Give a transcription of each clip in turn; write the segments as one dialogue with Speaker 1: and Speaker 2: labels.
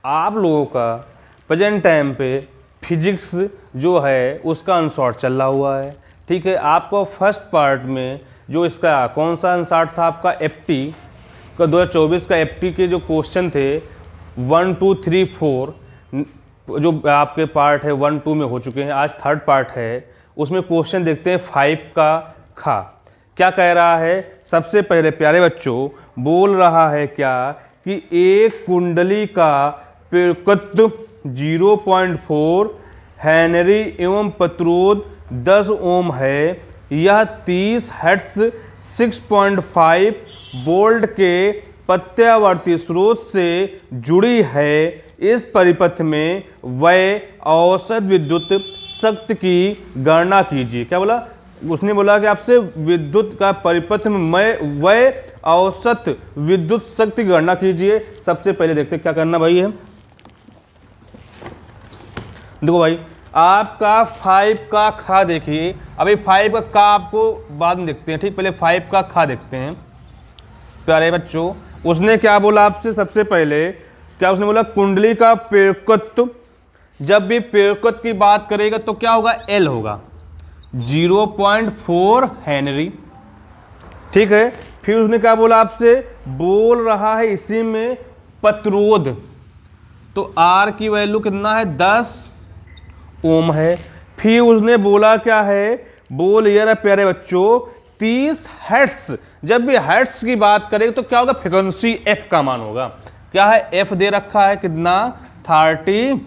Speaker 1: आप लोगों का प्रेजेंट टाइम पे फिजिक्स जो है उसका अनसॉर्ट चल रहा हुआ है, ठीक है। आपको फर्स्ट पार्ट में जो इसका कौन सा अनसॉर्ट था आपका एफटी का 2024 का एफटी के जो क्वेश्चन थे 1 2 3 4 जो आपके पार्ट है 1 2 में हो चुके हैं, आज थर्ड पार्ट है। उसमें क्वेश्चन देखते हैं 5 का खा क्या कह रहा है। सबसे पहले प्यारे बच्चों बोल रहा है क्या कि एक कुंडली का प्रतिरोध 0.4 हेनरी एवं प्रतिरोध 10 ओम है। यह 30 हर्ट्ज 6.5 वोल्ट के प्रत्यावर्ती स्रोत से जुड़ी है। इस परिपथ में वह औसत विद्युत शक्ति की गणना कीजिए। क्या बोला उसने? बोला कि आपसे विद्युत का परिपथ में वह औसत विद्युत शक्ति की गणना कीजिए। सबसे पहले देखते क्या करना भाई है। देखो भाई आपका 5 का खा देखिए, अभी 5 का का आपको बाद में देखते हैं, ठीक। पहले 5 का खा देखते हैं प्यारे बच्चों। उसने क्या बोला आपसे? सबसे पहले क्या उसने बोला? कुंडली का प्रेरकत्व, जब भी प्रेरकत्व की बात करेगा तो क्या होगा? एल होगा 0.4 हेनरी, ठीक है। फिर उसने क्या बोला आपसे? बोल रहा है इसी में प्रतिरोध, तो आर की वैल्यू कितना है? 10 ओम है। फिर उसने बोला क्या है? बोल ये रहा प्यारे बच्चों 30 हर्ट्ज, जब भी हर्ट्ज की बात करें तो क्या होगा? फ्रीक्वेंसी एफ का मान होगा। क्या है? एफ दे रखा है कितना? 30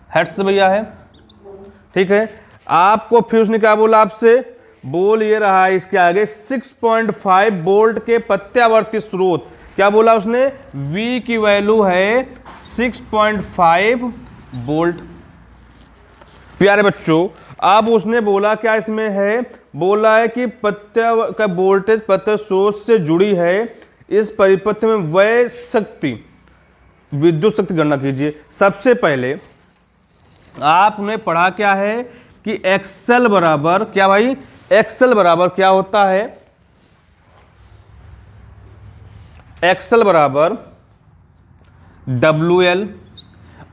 Speaker 1: हर्ट्ज भैया है, ठीक है। आपको फिर उसने क्या बोला आपसे? बोल ये रहा है इसके आगे 6.5 वोल्ट के प्रत्यावर्ती स्रोत। क्या बोला उसने? V की वैल्यू है 6.5 वोल्ट प्यारे बच्चों। अब उसने बोला क्या इसमें है? बोला है कि का वोल्टेज प्रत्यावर्ती स्रोत से जुड़ी है। इस परिपथ में वह शक्ति विद्युत शक्ति गणना कीजिए। सबसे पहले आपने पढ़ा क्या है कि एक्सेल बराबर क्या भाई? एक्सेल बराबर क्या होता है? एक्सेल बराबर WL,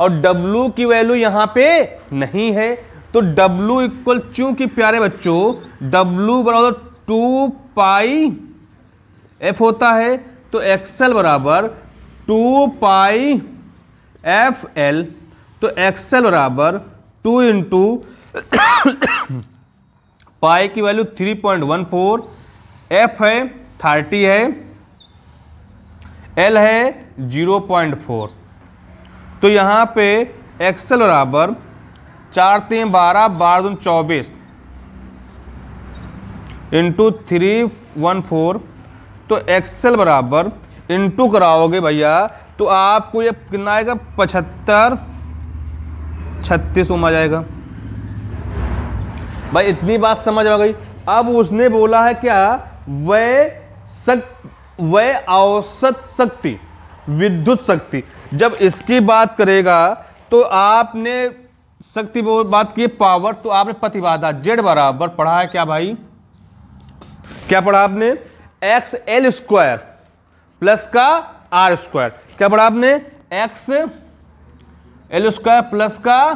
Speaker 1: और W की वैल्यू यहां पे नहीं है, तो W इक्वल, चूंकि प्यारे बच्चों W बराबर 2 पाई F होता है, तो एक्सेल बराबर 2 पाई FL, तो एक्सेल बराबर 2 इंटू पाई की वैल्यू 3.14, F है 30 है, L है 0.4। तो यहाँ पे एक्सेल बराबर 4 3 12 12 दूनी 24 इंटू 314, तो एक्सेल बराबर इंटू कराओगे भैया तो आपको ये कितना आएगा? 75 36 ओम आ जाएगा। भाई इतनी बात समझ आ गई। अब उसने बोला है क्या? वह औसत शक्ति विद्युत शक्ति, जब इसकी बात करेगा तो आपने शक्ति बात की पावर, तो आपने प्रतिबाधा Z बराबर पढ़ा है क्या भाई? क्या पढ़ा आपने? एक्स एल स्क्वायर प्लस का आर स्क्वायर। क्या पढ़ा आपने? एक्स एल स्क्वायर प्लस का,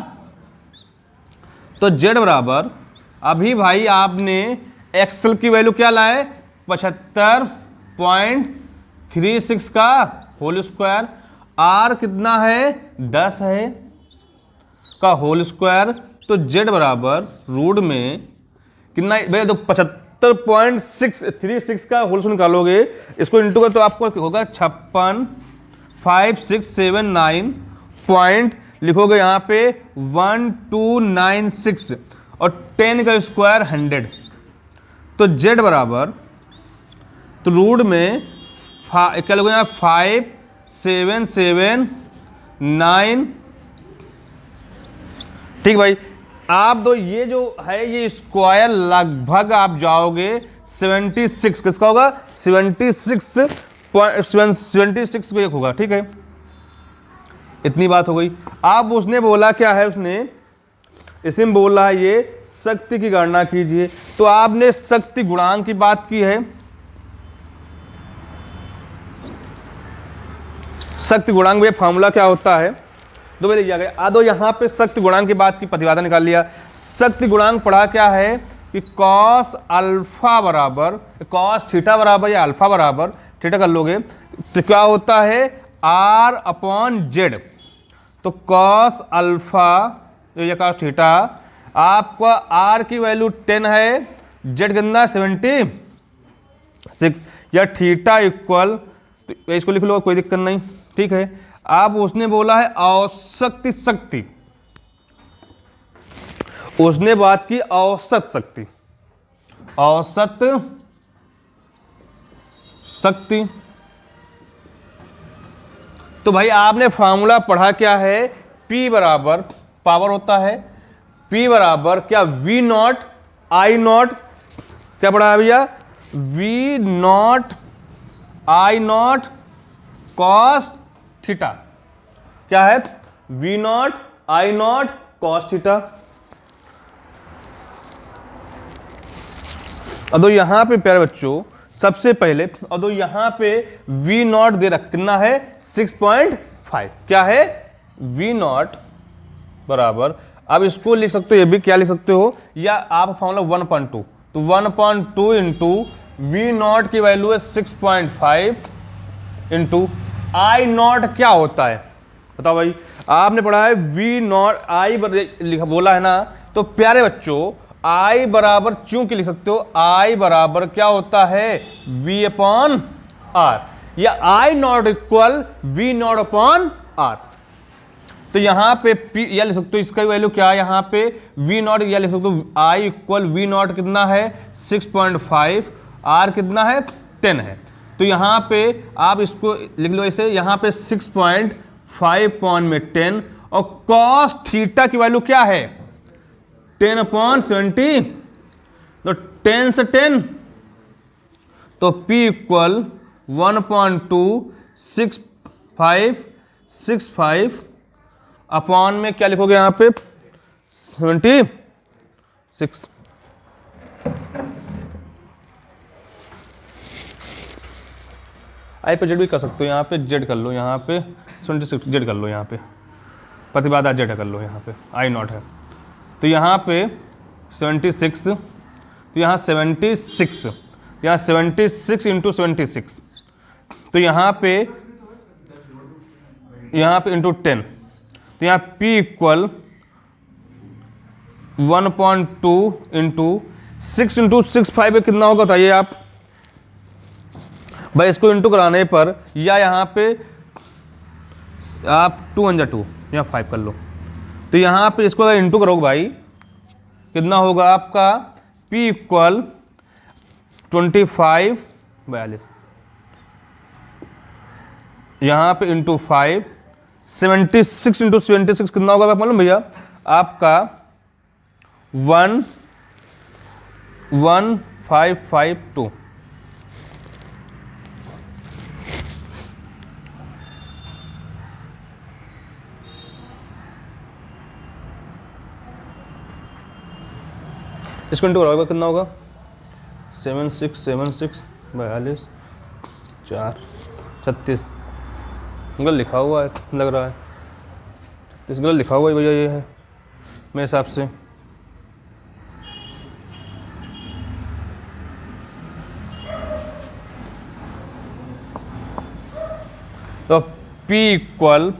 Speaker 1: तो Z बराबर अभी भाई आपने एक्सेल की वैल्यू क्या लाए? 75.36 का होल स्क्वायर, आर कितना है? 10 है का होल स्क्वायर, तो Z बराबर रूट में कितना भैया? तो 75.636 का होल स्क्वायर निकालोगे, इसको इंटू कर तो आपको होगा 56,5679 पॉइंट, लिखोगे यहाँ पे 1296 और 10 का स्क्वायर 100, तो Z बराबर तो रूट में क्या लोगे यहाँ? 5779, ठीक भाई। आप दो ये जो है ये स्क्वायर लगभग आप जाओगे 76, किसका होगा? 76 को एक होगा, ठीक है। इतनी बात हो गई। अब उसने बोला क्या है? उसने इसमें बोला है ये शक्ति की गणना कीजिए, तो आपने शक्ति गुणांक की बात की है। शक्ति गुणांक भैया फॉर्मूला क्या होता है, दो बजे लिया गया आदो यहाँ पे शक्ति गुणांक के बाद की प्रतिबाधा निकाल लिया। शक्ति गुणांक पढ़ा क्या है कि कॉस अल्फा बराबर कॉस थीटा बराबर या अल्फा बराबर थीटा कर लोगे तो क्या होता है आर अपॉन जेड। तो कॉस अल्फा या कॉस थीटा आपका आर की वैल्यू 10 है, जेड कितना 76 या थीटा इक्वल, तो इसको लिख लो कोई दिक्कत नहीं, ठीक है। अब उसने बोला है औसत शक्ति, उसने बात की औसत शक्ति, औसत शक्ति। तो भाई आपने फॉर्मूला पढ़ा क्या है, P बराबर पावर होता है, P बराबर क्या V नॉट आई नॉट, क्या पढ़ा है भैया V not I not cos theta, क्या है V not I not cos theta. अब यहां पे प्यारे बच्चों सबसे पहले अब यहां पे V नॉट दे रख कितना है 6.5, क्या है V नॉट बराबर, अब इसको लिख सकते हो, ये भी क्या लिख सकते हो, या आप फॉर्मूला 1.2, तो 1.2 इंटू V नॉट की वैल्यू है 6.5 इंटू आई नॉट क्या होता है बताओ भाई, आपने पढ़ा है V नॉट आई लिखा बोला है ना, तो प्यारे बच्चों I बराबर चूंकि लिख सकते हो I बराबर क्या होता है V अपॉन R, या I not equal V not upon R। तो यहां पे P या लिख सकते हो, इसका वैल्यू क्या है यहाँ पे V नॉट, या लिख सकते हो I इक्वल V नॉट कितना है 6.5, R कितना है 10 है। तो यहाँ पे आप इसको लिख लो ऐसे, यहाँ पे 6.5 पॉन में 10 और कॉस थीटा की वैल्यू क्या है 10/70, तो 10 से 10, तो P इक्वल 1.265 अपॉन में क्या लिखोगे यहाँ पे 76। आई पे जेड भी कर सकते हो, यहाँ पे जेड कर लो, यहाँ पे 76 जेड कर लो, यहाँ पे प्रतिबाधा जेड कर लो, यहाँ पे आई नॉट है, तो यहाँ पे 76, तो यहाँ 76, यहाँ 76 इंटू 76, तो यहाँ पे इंटू 10, तो यहाँ P इक्वल 1.2 इंटू 6 इंटू 6.5 कितना होगा बताइए आप भाई, इसको इंटू कराने पर, या यहाँ पे आप 2 1 2 या 5 कर लो, तो यहाँ पे इसको अगर इंटू करोगे भाई कितना होगा आपका P इक्वल 25 42, यहाँ पे इंटू 5 76 इंटू 76 कितना होगा मालूम भैया आपका 11552। इसको इंटू करोगे कितना होगा 76 42 4 36, गलत लिखा हुआ है लग रहा है, इस गलत लिखा हुआ है भैया, ये है मेरे हिसाब से। तो P इक्वल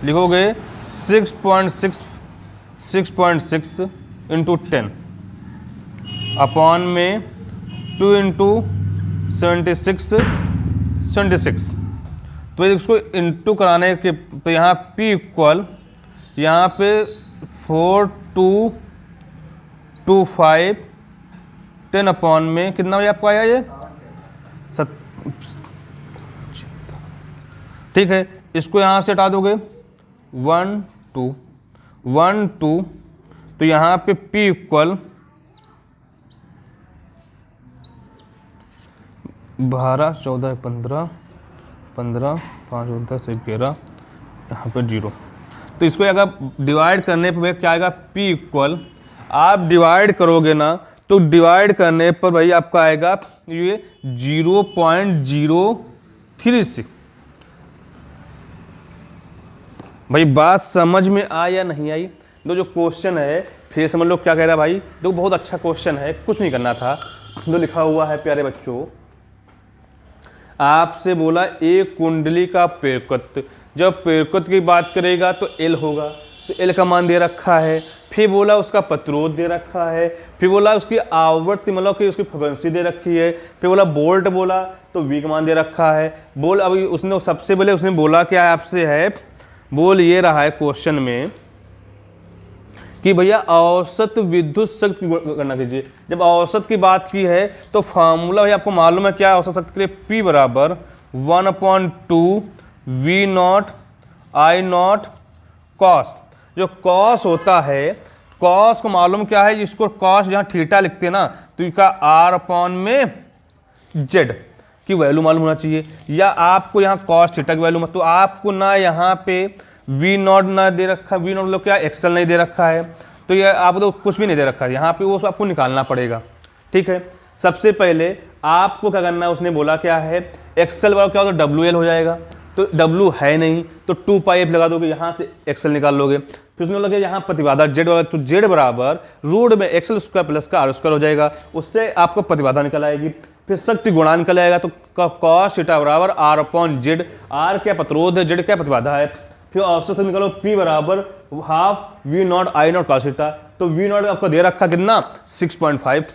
Speaker 1: लिखोगे 6.6 इंटू 10 अपॉन में 2 इंटू 76, तो इसको इंटू कराने के, तो यहाँ P इक्वल यहाँ पे 4225 10 अपॉन में कितना हो आपको आया ये ठीक है, इसको यहाँ से हटा दोगे 1 2, तो यहाँ पे P इक्वल 12 14 15 5 10 11, यहाँ पे 0, तो इसको अगर डिवाइड करने पर क्या आएगा P इक्वल, आप डिवाइड करोगे ना तो डिवाइड करने पर भाई आपका आएगा ये 0.036, भाई बात समझ में आई या नहीं आई? दो जो क्वेश्चन है फिर समझ लो क्या कह रहा है भाई। दो बहुत अच्छा क्वेश्चन है, कुछ नहीं करना था। दो लिखा हुआ है प्यारे बच्चों, आपसे बोला एक कुंडली का पेरकत्व, जब पेरकत्व की बात करेगा तो एल होगा, तो एल का मान दे रखा है। फिर बोला उसका प्रतिरोध दे रखा है, फिर बोला उसकी आवृत्ति मतलब कि उसकी फ्रीक्वेंसी दे रखी है, फिर बोला वोल्ट बोला तो वी का मान दे रखा है। बोल अभी उसने सबसे पहले उसने बोला क्या आपसे है, बोल ये रहा है क्वेश्चन में कि भैया औसत विद्युत शक्ति की गणना कीजिए। जब औसत की बात की है तो फार्मूला भैया आपको मालूम है क्या है औसत शक्ति के लिए, P बराबर 1/2 V0 I0 कॉस। जो कॉस होता है, कॉस को मालूम क्या है, जिसको कॉस जहाँ थीटा लिखते हैं ना तो इसका R/Z की वैल्यू मालूम होना चाहिए, या आपको यहाँ कॉस थीटा की वैल्यू, तो आपको ना यहाँ पे V0 ना दे रखा, V0 मतलब क्या एक्सेल नहीं दे रखा है, तो ये आपको तो कुछ भी नहीं दे रखा है यहाँ पे, वो आपको निकालना पड़ेगा। ठीक है, सबसे पहले आपको क्या करना है, उसने बोला क्या है एक्सेल वाला क्या होगा तो WL हो जाएगा, तो W है नहीं तो 2πf लगा दोगे, यहाँ से एक्सेल निकाल लोगे। फिर उसने बोला यहाँ प्रतिबाधा Z वाला, तो Z बराबर रूट में एक्सेल स्क्वायर प्लस का R स्क्वायर हो जाएगा, उससे आपको प्रतिबाधा निकल आएगी। फिर शक्ति गुणा निकल आएगा, तो कॉस थीटा बराबर R/Z, R क्या प्रतिरोध है, Z क्या प्रतिबाधा है। फिर औसत निकालो P बराबर half V0 I0 cos theta, तो V0 आपको दे रखा कितना 6.5।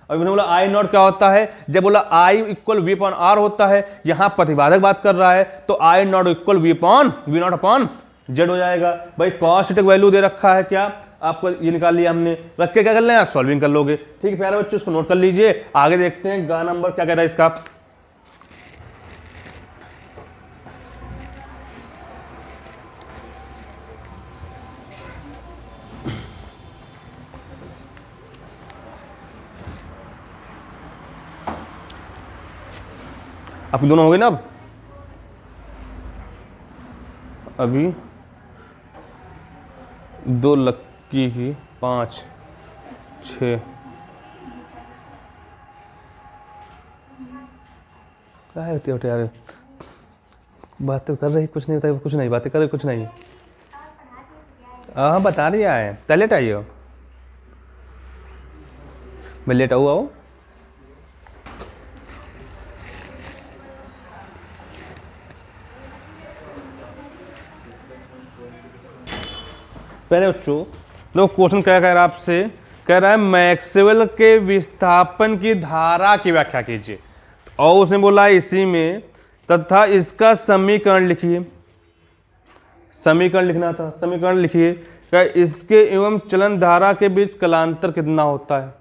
Speaker 1: और बोला I0 क्या होता है, जब बोला I इक्वल V/R होता है, यहाँ प्रतिबाधक बात कर रहा है तो I0 इक्वल V/Z हो जाएगा। भाई कॉस थीटा वैल्यू दे रखा है क्या, आपको ये निकाल लिया हमने, रख के क्या कर लेना सॉल्विंग कर लोगे। ठीक है प्यारे बच्चों, इसको नोट कर लीजिए, आगे देखते हैं गा नंबर क्या कह रहा है इसका। आपके दोनों हो गए ना, अब अभी 2 लक्की की 5 6 क्या है होती यार, बातें कर रही कुछ नहीं होता, कुछ नहीं बातें कर रही कुछ नहीं। हाँ बता दिया है, लेट आइए, मैं लेट आओ। पहले बच्चों लो क्वेश्चन क्या कह रहा है आपसे, कह रहा है मैक्सवेल के विस्थापन की धारा की व्याख्या कीजिए, और उसने बोला इसी में तथा इसका समीकरण लिखिए। समीकरण लिखना था, समीकरण लिखिए, क्या इसके एवं चलन धारा के बीच कलांतर कितना होता है।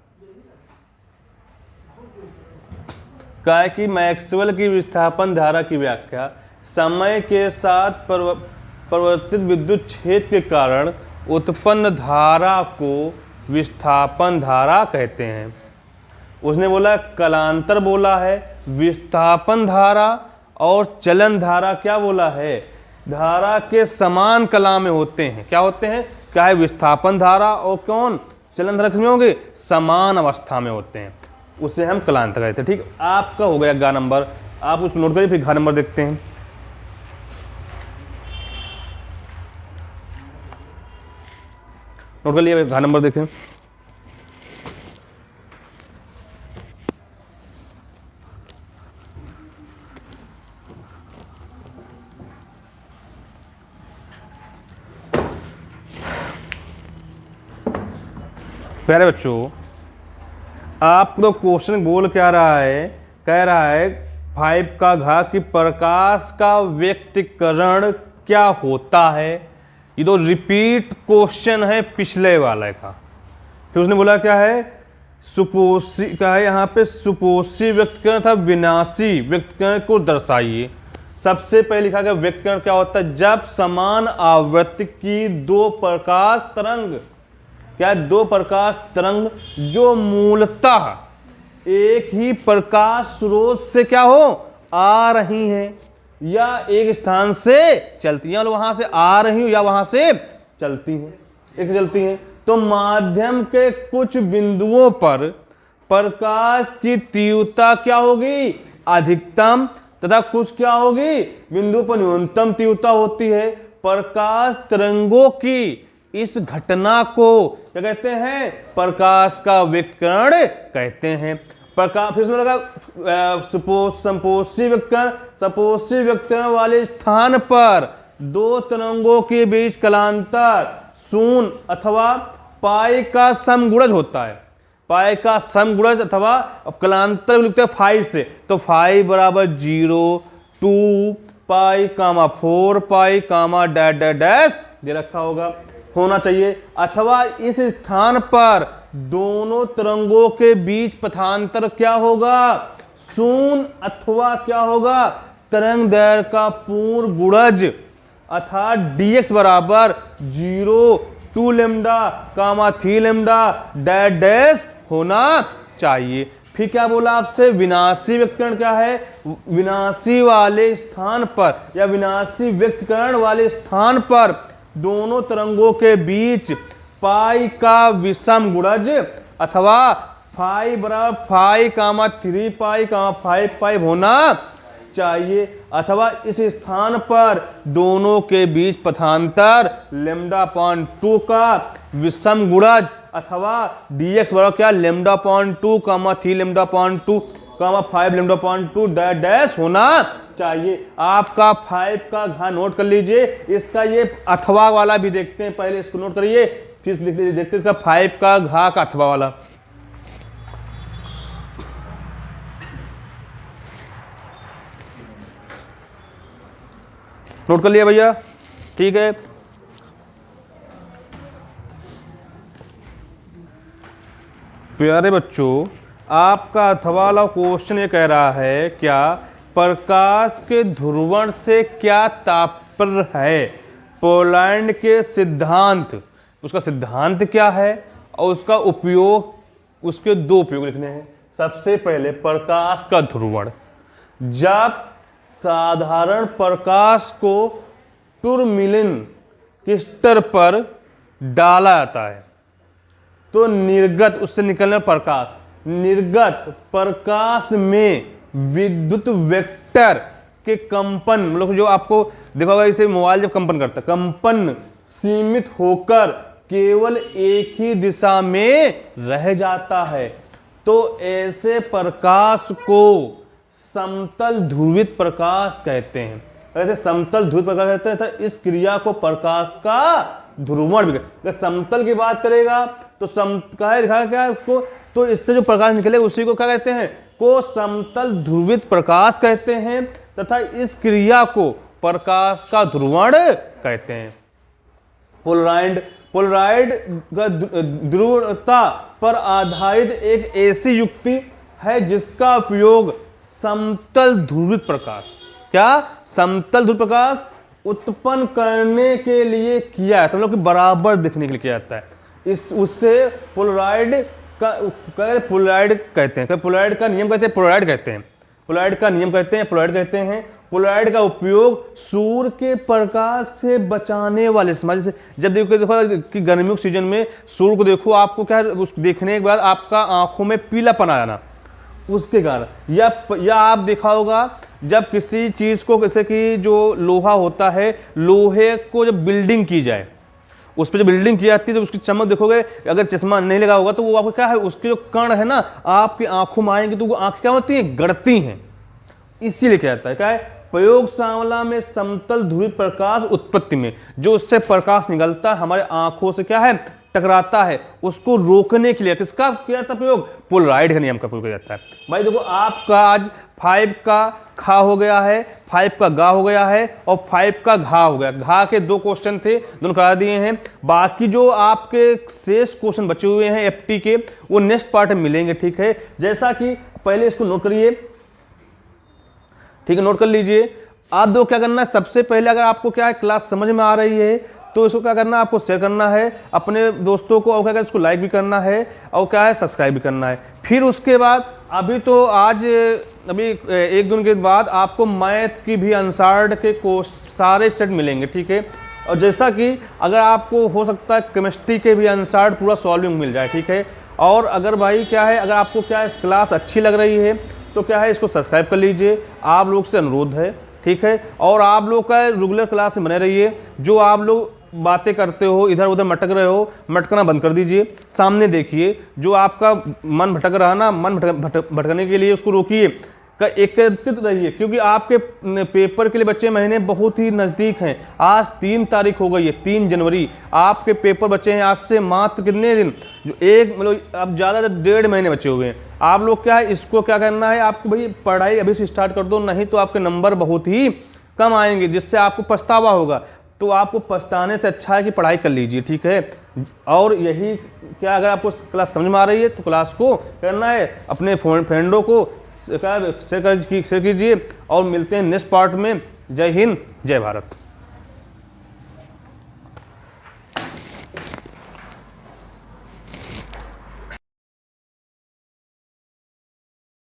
Speaker 1: क्या है कि मैक्सवेल की विस्थापन धारा की व्याख्या समय के साथ परिवर्तित विद्युत क्षेत्र के कारण उत्पन्न धारा को विस्थापन धारा कहते हैं। उसने बोला कलांतर बोला है, विस्थापन धारा और चलन धारा क्या बोला है, धारा के समान कला में होते हैं। क्या होते हैं, क्या है विस्थापन धारा और कौन चलन धारा किसमें होंगे, समान अवस्था में होते हैं, उसे हम कलांतर कहते हैं। ठीक, आपका हो गया गा नंबर, आप उसको नोट करिए, फिर घा नंबर देखते हैं। नोट कर लिया, घा नंबर देखें। प्यारे बच्चों आप तो क्वेश्चन बोल क्या रहा है, कह रहा है 5 का घा कि प्रकाश का व्यक्तीकरण क्या होता है। ये तो रिपीट क्वेश्चन है पिछले वाले का। फिर उसने बोला क्या है, सुपोषी क्या है, यहाँ पे सुपोषी व्यक्तीकरण था विनाशी व्यक्तीकरण को दर्शाइए। सबसे पहले लिखा गया व्यक्तीकरण क्या होता है, जब समान आवृत्ति की 2 प्रकाश तरंग, क्या है 2 प्रकाश तरंग जो मूलतः एक ही प्रकाश स्रोत से क्या हो आ रही हैं, या एक स्थान से चलती हैं, वहां से आ रही हो या वहां से चलती हैं, एक से चलती हैं, तो माध्यम के कुछ बिंदुओं पर प्रकाश की तीव्रता क्या होगी अधिकतम, तथा कुछ क्या होगी बिंदु पर न्यूनतम तीव्रता होती है। प्रकाश तरंगों की इस घटना को क्या कहते हैं? प्रकाश का विकिरण कहते हैं। प्रकाश फिर लगा संपोषी विकिरण, संपोषी विकिरण वाले स्थान पर दो तरंगों के बीच कलांतर शून्य अथवा पाई का समगुणज होता है। पाई का समगुणज अथवा कलांतर लिखते हैं फाई से, तो फाई बराबर 0, 2 पाई कामा 4 पाई कामा डैश डैश डैश दे रखा होगा, होना चाहिए। अथवा इस स्थान पर दोनों तरंगों के बीच पथांतर क्या होगा? शून्य अथवा क्या होगा? तरंग दैर्घ्य का पूर्ण गुणज अर्थात dx बराबर 0, 2 लैम्डा कामा 3 लैम्डा डैश डैश होना चाहिए। फिर क्या बोला आपसे? विनाशी विकिरण क्या है? विनाशी वाले स्थान पर या विनाशी विकिरण वाले स्थान पर दोनों तरंगों के बीच पाई का विषम गुणज अथवा फाई बराबर फाई कामा 3 पाई कामा 5 पाई होना चाहिए। अथवा इस स्थान पर दोनों के बीच पथांतर λ/2 का विषम गुणज अथवा dx बराबर क्या? λ/2 कामा 3 λ/2 कामा 5 λ/2 डैश डैश होना चाहिए। आपका 5 का घा नोट कर लीजिए। इसका ये अथवा वाला भी देखते हैं, पहले इसको नोट करिए फिर देखते हैं इसका 5 का घा का अथवा वाला। नोट कर लिया भैया? ठीक है। प्यारे बच्चों, आपका अथवा वाला क्वेश्चन ये कह रहा है क्या प्रकाश के ध्रुवण से क्या तात्पर्य है? पोलैंड के सिद्धांत, उसका सिद्धांत क्या है और उसका उपयोग, उसके दो उपयोग लिखने हैं। सबसे पहले प्रकाश का ध्रुवण, जब साधारण प्रकाश को टुरमिलिन क्रिस्टल पर डाला जाता है तो निर्गत, उससे निकलने प्रकाश, निर्गत प्रकाश में विद्युत वेक्टर के कंपन, मतलब जो आपको देखा होगा इसे मोबाइल जब कंपन करता है, कंपन सीमित होकर केवल एक ही दिशा में रह जाता है। तो ऐसे प्रकाश को समतल ध्रुवित प्रकाश कहते हैं। कहते समतल ध्रुवित प्रकाश कहते हैं। तो इस क्रिया को प्रकाश का ध्रुवण भी कहते हैं। समतल की बात करेगा तो लिखा क्या है उसको, तो इससे जो प्रकाश निकलेगा उसी को क्या कहते हैं? को समतल ध्रुवित प्रकाश कहते हैं तथा इस क्रिया को प्रकाश का ध्रुवण कहते हैं। पोलराइड ध्रुवता पर आधारित एक ऐसी युक्ति है जिसका उपयोग समतल ध्रुवित प्रकाश, क्या समतल ध्रुवित प्रकाश उत्पन्न करने के लिए किया है, तो मतलब कि बराबर दिखने के लिए किया जाता है। इस उससे पोलराइड कहते हैं, पोलराइड का नियम कहते हैं, पोलराइड कहते हैं, पोलराइड का नियम कहते हैं, पोलराइड कहते हैं। पोलराइड का उपयोग सूर्य के प्रकाश से बचाने वाले समाज से, जब देखो कि गर्मियों के सीजन में सूर्य को देखो, आपको क्या उस देखने के बाद आपका आंखों में पीलापन आ जाना, उसके कारण। या आप देखा होगा जब किसी चीज को, जैसे कि जो लोहा होता है, लोहे को जब बिल्डिंग की जाए, उस पर जब बिल्डिंग की जाती है तो उसकी चमक देखोगे, अगर चश्मा नहीं लगा होगा तो वो आपको क्या है, उसके जो कण है ना आपकी आंखों में आएंगे तो वो आंखें क्या होती हैं, गड़ती हैं। इसीलिए क्या जाता है, क्या है, प्रयोगशाला में समतल ध्रुवित प्रकाश उत्पत्ति में जो उससे प्रकाश निकलता है हमारे आंखों से क्या है, टकराता है, उसको रोकने के लिए किसका किया जाता है प्रयोग? पोलराइड का नियम का प्रयोग किया जाता है। भाई देखो आपका आज 5 का खा हो गया है, 5 का गा हो गया है और 5 का घा हो गया। घा के 2 क्वेश्चन थे, दोनों करा दिए हैं। बाकी जो आपके शेष क्वेश्चन बचे हुए हैं एफटी के, वो नेक्स्ट पार्ट में मिलेंगे। ठीक है, जैसा कि पहले इसको नोट करिए, ठीक है, नोट कर लीजिए। आप दो क्या करना है, सबसे पहले अगर आपको क्या है क्लास समझ में आ रही है तो इसको क्या करना है, आपको शेयर करना है अपने दोस्तों को, और क्या इसको लाइक भी करना है और क्या है सब्सक्राइब भी करना है। फिर उसके बाद अभी तो आज अभी 1 दिन के बाद आपको मैथ की भी अनसार्ड के कोर्स सारे सेट मिलेंगे। ठीक है, और जैसा कि अगर आपको हो सकता है केमिस्ट्री के भी अनसार्ड पूरा सॉल्विंग मिल जाए। ठीक है, और अगर भाई क्या है, अगर आपको क्या है क्लास अच्छी लग रही है तो क्या है इसको सब्सक्राइब कर लीजिए। आप लोग से अनुरोध है ठीक है। और आप लोग का रेगुलर क्लास में बने रहिए। जो आप लोग बातें करते हो, इधर उधर मटक रहे हो, मटकना बंद कर दीजिए, सामने देखिए। जो आपका मन भटक रहा ना, मन भटकने के लिए उसको रोकिए, एकत्रित रहिए, क्योंकि आपके पेपर के लिए बच्चे महीने बहुत ही नज़दीक हैं। आज 3 तारीख हो गई है, 3 जनवरी, आपके पेपर बचे हैं आज से मात्र कितने दिन, जो एक मतलब अब ज़्यादा 1.5 महीने बचे हुए हैं। आप लोग क्या है, इसको क्या करना है आपको, भाई पढ़ाई अभी से स्टार्ट कर दो, नहीं तो आपके नंबर बहुत ही कम आएंगे, जिससे आपको पछतावा होगा। तो आपको पछताने से अच्छा है कि पढ़ाई कर लीजिए, ठीक है। और यही क्या, अगर आपको क्लास समझ में आ रही है तो क्लास को करना है, अपने फ्रेंडों को शेयर कीजिए, और मिलते हैं नेक्स्ट पार्ट में। जय हिंद, जय भारत।